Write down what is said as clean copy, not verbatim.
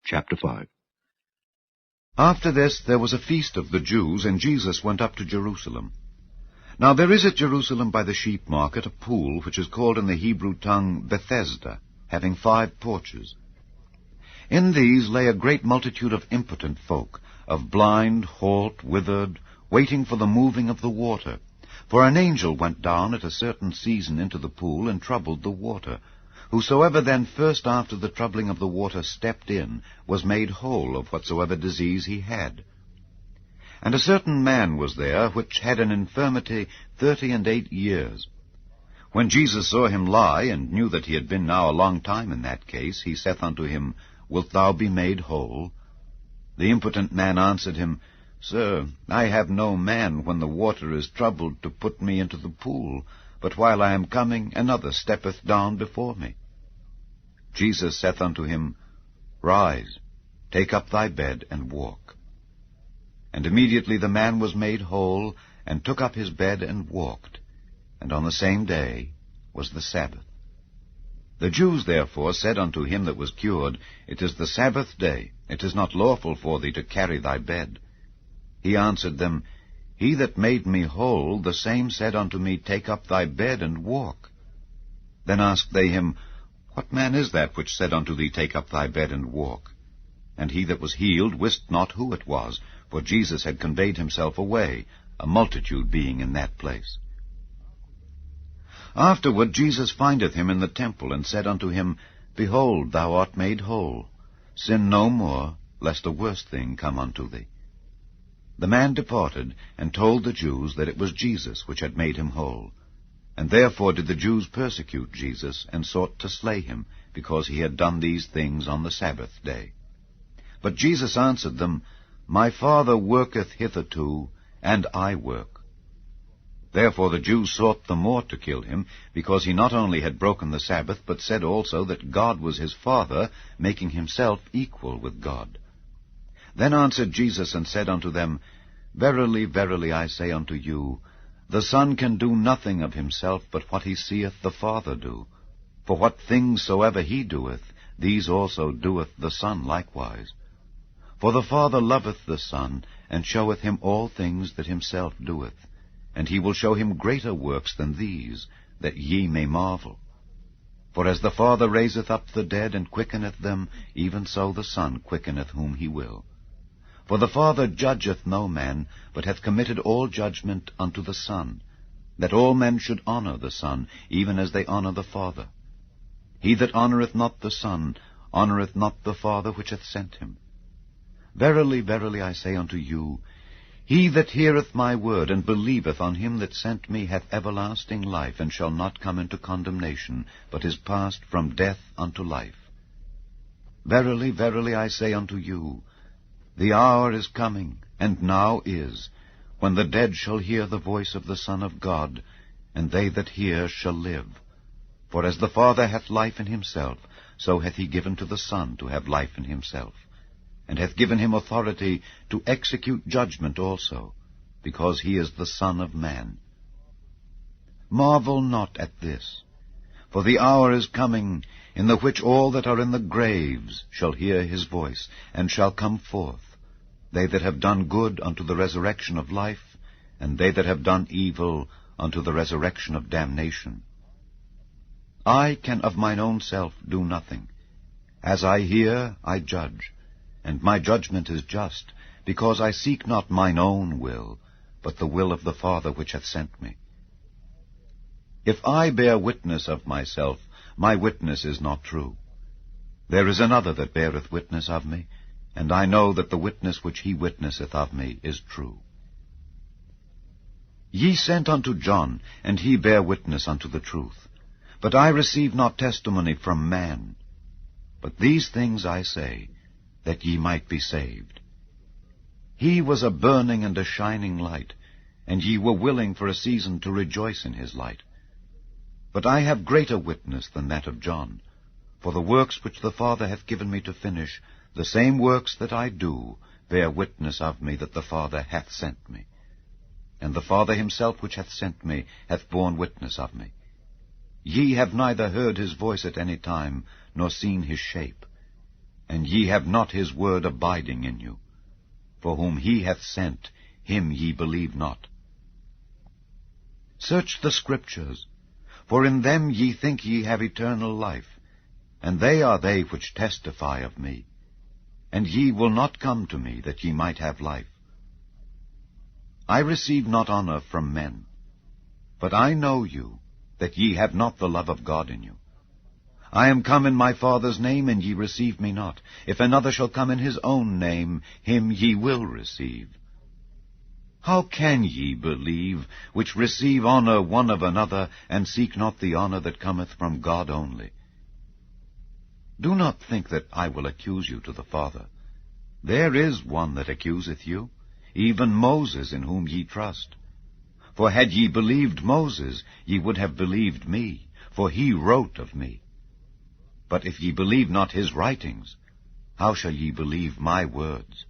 Chapter 5. After this there was a feast of the Jews, and Jesus went up to Jerusalem. Now there is at Jerusalem by the sheep market a pool, which is called in the Hebrew tongue Bethesda, having 5 porches. In these lay a great multitude of impotent folk, of blind, halt, withered, waiting for the moving of the water. For an angel went down at a certain season into the pool, and troubled the water. Whosoever then first after the troubling of the water stepped in was made whole of whatsoever disease he had. And a certain man was there, which had an infirmity 38 years. When Jesus saw him lie, and knew that he had been now a long time in that case, he saith unto him, Wilt thou be made whole? The impotent man answered him, Sir, I have no man, when the water is troubled, to put me into the pool, but while I am coming, another steppeth down before me. Jesus saith unto him, Rise, take up thy bed, and walk. And immediately the man was made whole, and took up his bed, and walked. And on the same day was the Sabbath. The Jews therefore said unto him that was cured, It is the Sabbath day, it is not lawful for thee to carry thy bed. He answered them, He that made me whole, the same said unto me, Take up thy bed, and walk. Then asked they him, What man is that which said unto thee, Take up thy bed, and walk? And he that was healed wist not who it was, for Jesus had conveyed himself away, a multitude being in that place. Afterward Jesus findeth him in the temple, and said unto him, Behold, thou art made whole. Sin no more, lest a worse thing come unto thee. The man departed, and told the Jews that it was Jesus which had made him whole. And therefore did the Jews persecute Jesus, and sought to slay him, because he had done these things on the Sabbath day. But Jesus answered them, My Father worketh hitherto, and I work. Therefore the Jews sought the more to kill him, because he not only had broken the Sabbath, but said also that God was his Father, making himself equal with God. Then answered Jesus, and said unto them, Verily, verily, I say unto you, the Son can do nothing of himself, but what he seeth the Father do. For what things soever he doeth, these also doeth the Son likewise. For the Father loveth the Son, and showeth him all things that himself doeth. And he will show him greater works than these, that ye may marvel. For as the Father raiseth up the dead, and quickeneth them, even so the Son quickeneth whom he will. For the Father judgeth no man, but hath committed all judgment unto the Son, that all men should honor the Son, even as they honor the Father. He that honoureth not the Son honoureth not the Father which hath sent him. Verily, verily, I say unto you, He that heareth my word, and believeth on him that sent me, hath everlasting life, and shall not come into condemnation, but is passed from death unto life. Verily, verily, I say unto you, the hour is coming, and now is, when the dead shall hear the voice of the Son of God, and they that hear shall live. For as the Father hath life in himself, so hath he given to the Son to have life in himself, and hath given him authority to execute judgment also, because he is the Son of Man. Marvel not at this, for the hour is coming, in the which all that are in the graves shall hear his voice, and shall come forth, they that have done good unto the resurrection of life, and they that have done evil unto the resurrection of damnation. I can of mine own self do nothing. As I hear, I judge, and my judgment is just, because I seek not mine own will, but the will of the Father which hath sent me. If I bear witness of myself, my witness is not true. There is another that beareth witness of me, and I know that the witness which he witnesseth of me is true. Ye sent unto John, and he bare witness unto the truth. But I receive not testimony from man. But these things I say, that ye might be saved. He was a burning and a shining light, and ye were willing for a season to rejoice in his light. But I have greater witness than that of John, for the works which the Father hath given me to finish, the same works that I do, bear witness of me that the Father hath sent me. And the Father himself which hath sent me hath borne witness of me. Ye have neither heard his voice at any time, nor seen his shape. and ye have not his word abiding in you. For whom he hath sent, him ye believe not. Search the Scriptures, for in them ye think ye have eternal life, and they are they which testify of me. And ye will not come to me, that ye might have life. I receive not honor from men, but I know you, that ye have not the love of God in you. I am come in my Father's name, and ye receive me not. If another shall come in his own name, him ye will receive. How can ye believe, which receive honor one of another, and seek not the honor that cometh from God only? Do not think that I will accuse you to the Father. There is one that accuseth you, even Moses, in whom ye trust. For had ye believed Moses, ye would have believed me, for he wrote of me. But if ye believe not his writings, how shall ye believe my words?